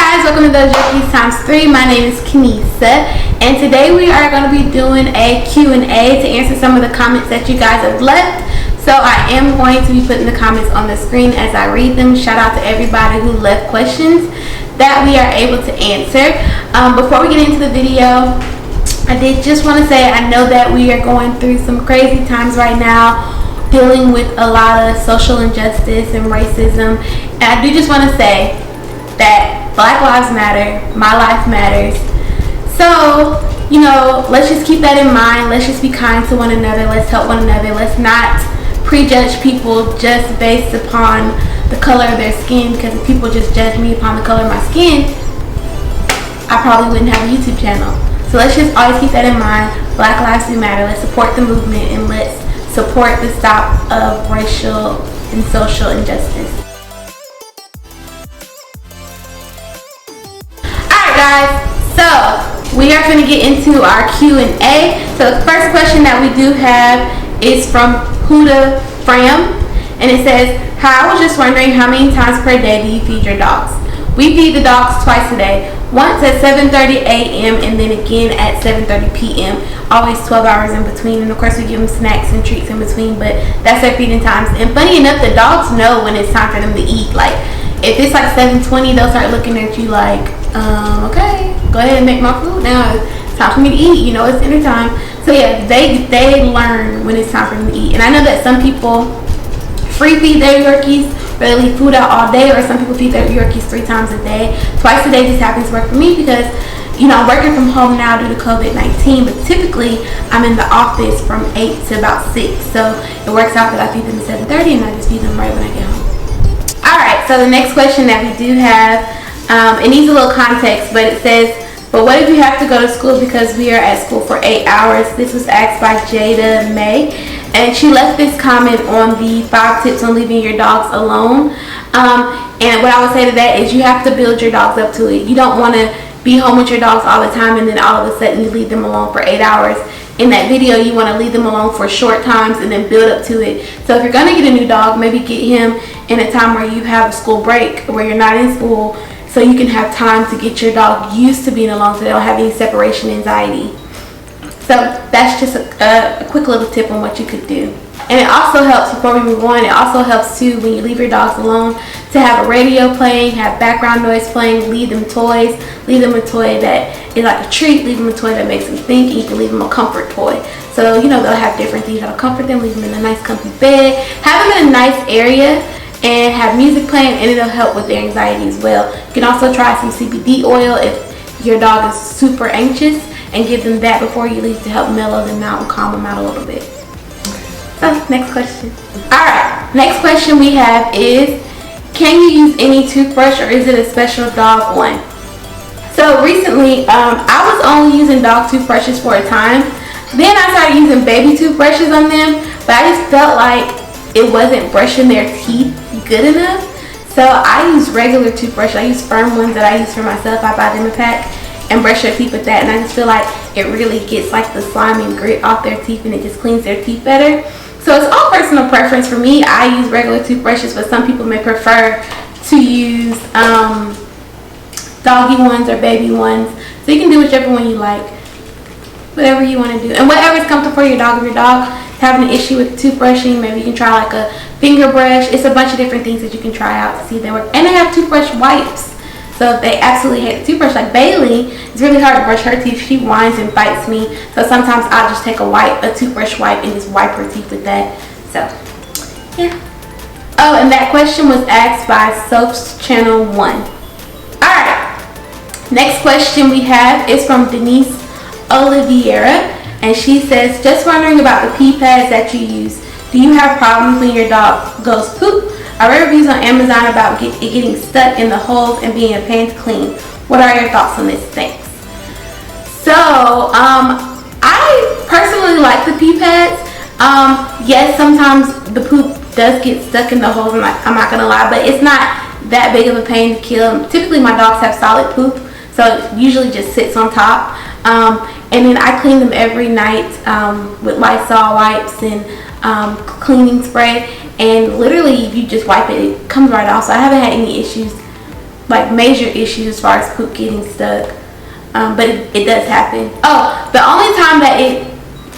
guys, welcome to Those Yorkies ×3. My name is Kenisa, and today we are going to be doing a Q&A to answer some of the comments that you guys have left. So I am going to be putting the comments on the screen as I read them. Shout out to everybody who left questions that we are able to answer. Before we get into the video, I did just want to say I know that we are going through some crazy times right now, dealing with a lot of social injustice and racism, and I do just want to say that Black Lives Matter, my life matters. So, you know, let's just keep that in mind. Let's just be kind to one another. Let's help one another. Let's not prejudge people just based upon the color of their skin, because if people just judge me upon the color of my skin, I probably wouldn't have a YouTube channel. So let's just always keep that in mind. Black lives do matter. Let's support the movement, and let's support the stop of racial and social injustice. Alright guys, so we are going to get into our Q&A. So the first question that we do have is from Huda Fram, and it says, "Hi, I was just wondering, how many times per day do you feed your dogs?" We feed the dogs twice a day. Once at 7:30 a.m. and then again at 7:30 p.m. Always 12 hours in between, and of course we give them snacks and treats in between, but that's their feeding times. And funny enough, the dogs know when it's time for them to eat. Like if it's like 7:20, they'll start looking at you like, okay, go ahead and make my food now. It's time for me to eat. You know, it's dinner time. So yeah, they learn when it's time for them to eat. And I know that some people free feed their Yorkies, or they leave food out all day, or some people feed their Yorkies 3 times a day. Twice a day just happens to work for me because, you know, I'm working from home now due to COVID-19, but typically I'm in the office from 8 to about 6. So it works out that I feed them at 7:30 and I just feed them right when I get home. Alright, so the next question that we do have, it needs a little context, but it says, "But what if you have to go to school because we are at school for 8 hours?" This was asked by Jada May, and she left this comment on the 5 tips on leaving your dogs alone. And what I would say to that is you have to build your dogs up to it. You don't want to be home with your dogs all the time and then all of a sudden you leave them alone for 8 hours. In that video, you want to leave them alone for short times and then build up to it. So if you're going to get a new dog, maybe get him in a time where you have a school break, where you're not in school, so you can have time to get your dog used to being alone so they don't have any separation anxiety. So that's just a quick little tip on what you could do. And it also helps, before we move on, it also helps too when you leave your dogs alone to have a radio playing, have background noise playing, leave them toys, leave them a toy that is like a treat, leave them a toy that makes them think, and you can leave them a comfort toy. So, you know, they'll have different things that'll comfort them, leave them in a nice comfy bed, have them in a nice area, and have music playing, and it'll help with their anxiety as well. You can also try some CBD oil if your dog is super anxious, and give them that before you leave to help mellow them out and calm them out a little bit. So, next question. Alright, next question we have is, can you use any toothbrush, or is it a special dog one? So recently, I was only using dog toothbrushes for a time. Then I started using baby toothbrushes on them, but I just felt like it wasn't brushing their teeth good enough. So I use regular toothbrush. I use firm ones that I use for myself. I buy them a pack and brush their teeth with that, and I just feel like it really gets like the slime and grit off their teeth, and it just cleans their teeth better. So it's all personal preference. For me, I use regular toothbrushes, but some people may prefer to use doggy ones or baby ones. So you can do whichever one you like, whatever you want to do, and whatever is comfortable for your dog. If your dog having an issue with toothbrushing, maybe you can try like a finger brush. It's a bunch of different things that you can try out to see if they work. And they have toothbrush wipes. So if they absolutely hate the toothbrush, like Bailey, it's really hard to brush her teeth. She whines and bites me. So sometimes I'll just take a toothbrush wipe, and just wipe her teeth with that. So, yeah. Oh, and that question was asked by Soaps Channel 1. Alright. Next question we have is from Denise Oliveira. And she says, "Just wondering about the pee pads that you use. Do you have problems when your dog goes poop? I read reviews on Amazon about it getting stuck in the holes and being a pain to clean. What are your thoughts on this? Thanks." So, I personally like the pee pads. Yes, sometimes the poop does get stuck in the holes, I'm not going to lie, but it's not that big of a pain to kill. Typically, my dogs have solid poop, so it usually just sits on top. And then I clean them every night with Lysol wipes and cleaning spray, and literally you just wipe it, it comes right off. So I haven't had any issues like major issues as far as poop getting stuck, but it does happen. Oh, the only time that it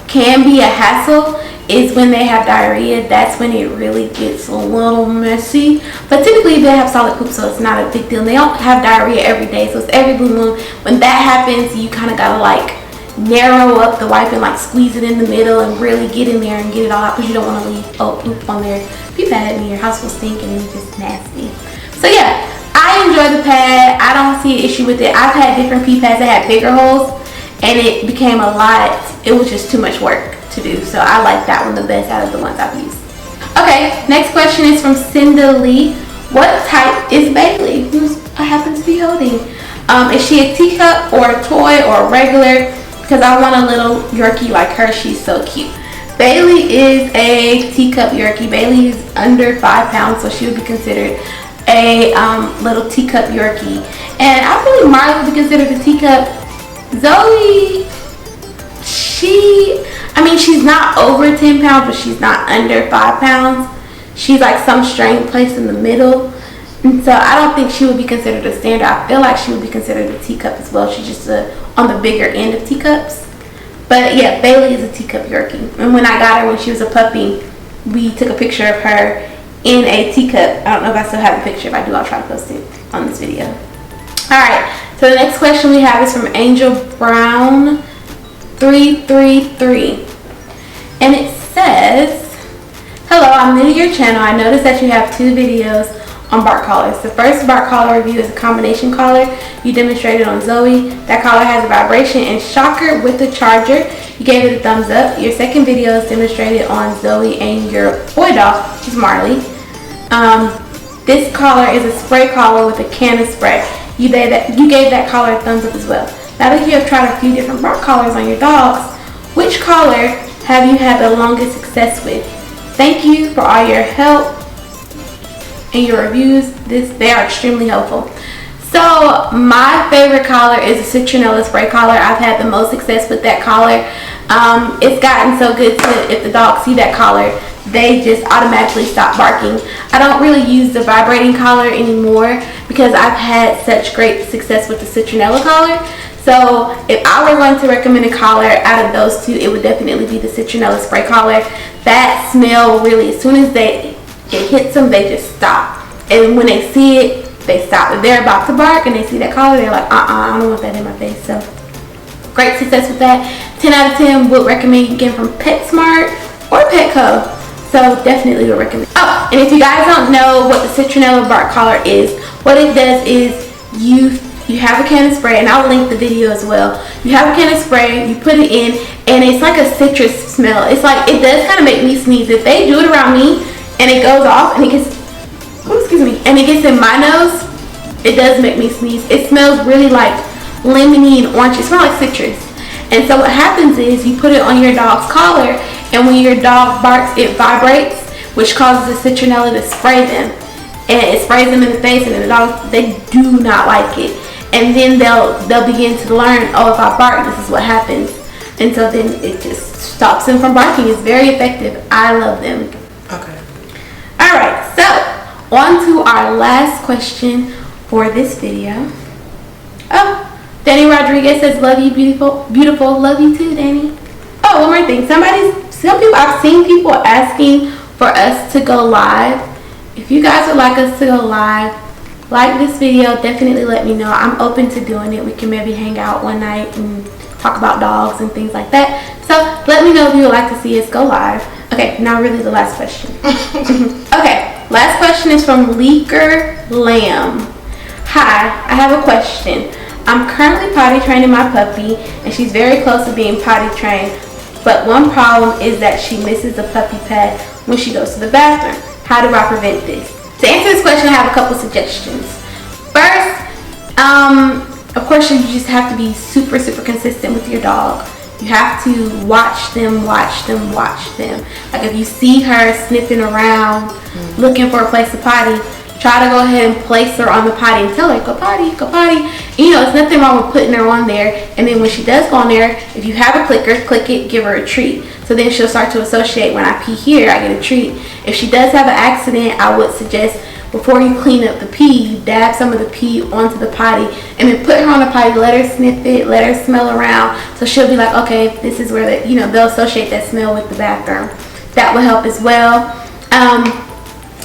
can be a hassle is when they have diarrhea. That's when it really gets a little messy. But typically they have solid poop, so it's not a big deal. They don't have diarrhea every day, so it's every blue moon. When that happens, you kind of gotta like narrow up the wipe and like squeeze it in the middle and really get in there and get it all out, because you don't want to leave poop on there. Pee pad and your house will stink and it's just nasty. So yeah, I enjoy the pad. I don't see an issue with it. I've had different pee pads that had bigger holes, and it became a lot. It was just too much work to do, so I like that one the best out of the ones I've used. Okay, next question is from Cinda Lee. What type is Bailey, who's I happen to be holding? Is she a teacup or a toy or a regular? Because I want a little Yorkie like her. She's so cute. Bailey is a teacup Yorkie. Bailey is under 5 pounds, so she would be considered a little teacup Yorkie. And I believe Marley would be considered a teacup. Zoe, she's not over 10 pounds, but she's not under 5 pounds. She's like some strange place in the middle. And so I don't think she would be considered a standard. I feel like she would be considered a teacup as well. She's just on the bigger end of teacups. But yeah, Bailey is a teacup Yorkie. And when I got her when she was a puppy, we took a picture of her in a teacup. I don't know if I still have the picture. If I do, I'll try to post it on this video. Alright, so the next question we have is from Angel Brown 333. And it says, hello, I'm new to your channel. I noticed that you have 2 videos on bark collars. The first bark collar review is a combination collar you demonstrated on Zoe. That collar has a vibration and shocker with the charger. You gave it a thumbs up. Your second video is demonstrated on Zoe and your boy dog, which is Marley. This collar is a spray collar with a can of spray. You gave that collar a thumbs up as well. Now that you have tried a few different bark collars on your dogs, which collar have you had the longest success with? Thank you for all your help and your reviews. They are extremely helpful. So my favorite collar is a citronella spray collar. I've had the most success with that collar. It's gotten so good to, if the dogs see that collar, they just automatically stop barking. I don't really use the vibrating collar anymore because I've had such great success with the citronella collar. So if I were going to recommend a collar out of those 2, it would definitely be the citronella spray collar. That smell really, as soon as it hits them, they just stop. And when they see it, they stop. If they're about to bark and they see that collar, they're like, I don't want that in my face. So great success with that. 10 out of 10 would recommend you get from PetSmart or Petco. So definitely would recommend. Oh, and if you guys don't know what the citronella bark collar is, what it does is you have a can of spray, and I'll link the video as well. You have a can of spray, you put it in, and it's like a citrus smell. It's like, it does kind of make me sneeze. If they do it around me and it goes off and it gets, and it gets in my nose, it does make me sneeze. It smells really like lemony and orange. It smells like citrus. And so what happens is you put it on your dog's collar, and when your dog barks, it vibrates, which causes the citronella to spray them. And it sprays them in the face, and the dogs, they do not like it. And then they'll begin to learn, oh, if I bark, this is what happens. And so then it just stops them from barking. It's very effective. I love them. Okay. Alright, so on to our last question for this video. Oh, Danny Rodriguez says, love you, beautiful, beautiful. Love you too, Danny. Oh, one more thing. I've seen people asking for us to go live. If you guys would like us to go live, like this video, definitely let me know. I'm open to doing it. We can maybe hang out one night and talk about dogs and things like that. So let me know if you would like to see us go live. Okay, now really the last question. Okay, last question is from Leaker Lamb. Hi, I have a question. I'm currently potty training my puppy, and she's very close to being potty trained, but one problem is that she misses the puppy pad when she goes to the bathroom. How do I prevent this? To answer this question, I have a couple suggestions. First, of course, you just have to be super consistent with your dog. You have to watch them. Like if you see her sniffing around, looking for a place to potty, try to go ahead and place her on the potty and tell her, go potty, go potty. You know, it's nothing wrong with putting her on there. And then when she does go on there, if you have a clicker, click it, give her a treat. So then she'll start to associate, when I pee here, I get a treat. If she does have an accident, I would suggest before you clean up the pee, you dab some of the pee onto the potty and then put her on the potty, let her sniff it, let her smell around, so she'll be like, okay, this is where they'll associate that smell with the bathroom. That will help as well.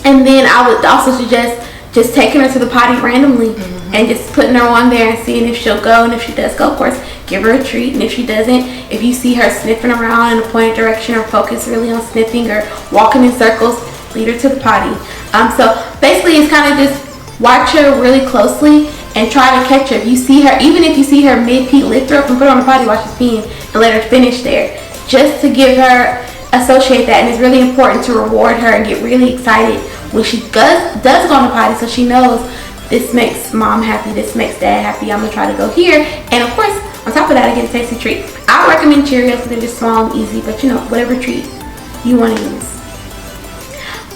And then I would also suggest just taking her to the potty randomly and just putting her on there and seeing if she'll go. And if she does go, of course, give her a treat. And if she doesn't, if you see her sniffing around in a pointed direction or focus really on sniffing or walking in circles, lead her to the potty. So basically it's kind of just watch her really closely and try to catch her. If you see her, even if you see her mid-pee, lift her up and put her on the potty while she's peeing and let her finish there, just to give her, associate that. And it's really important to reward her and get really excited when she does go on the potty, so she knows this makes mom happy, this makes dad happy, I'm gonna try to go here. And of course, on top of that, I get a tasty treat. I recommend Cheerios because they're just small and easy, but whatever treat you want to use.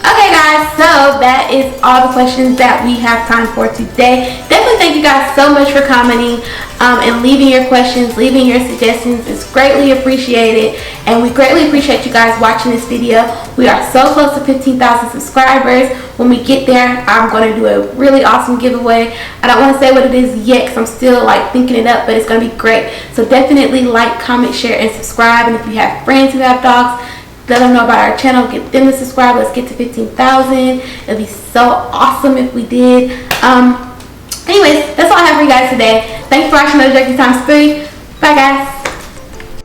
Okay guys, so that is all the questions that we have time for today. Definitely thank you guys so much for commenting and leaving your questions, leaving your suggestions. It's greatly appreciated, and we greatly appreciate you guys watching this video. We are so close to 15,000 subscribers. When we get there, I'm going to do a really awesome giveaway. I don't want to say what it is yet because I'm still thinking it up, but it's going to be great. So definitely like, comment, share, and subscribe. And if you have friends who have dogs, let them know about our channel, get them to subscribe. Let's get to 15,000. It'd be so awesome if we did. Anyways, that's all I have for you guys today. Thanks for watching another Jerky Times 3. Bye guys.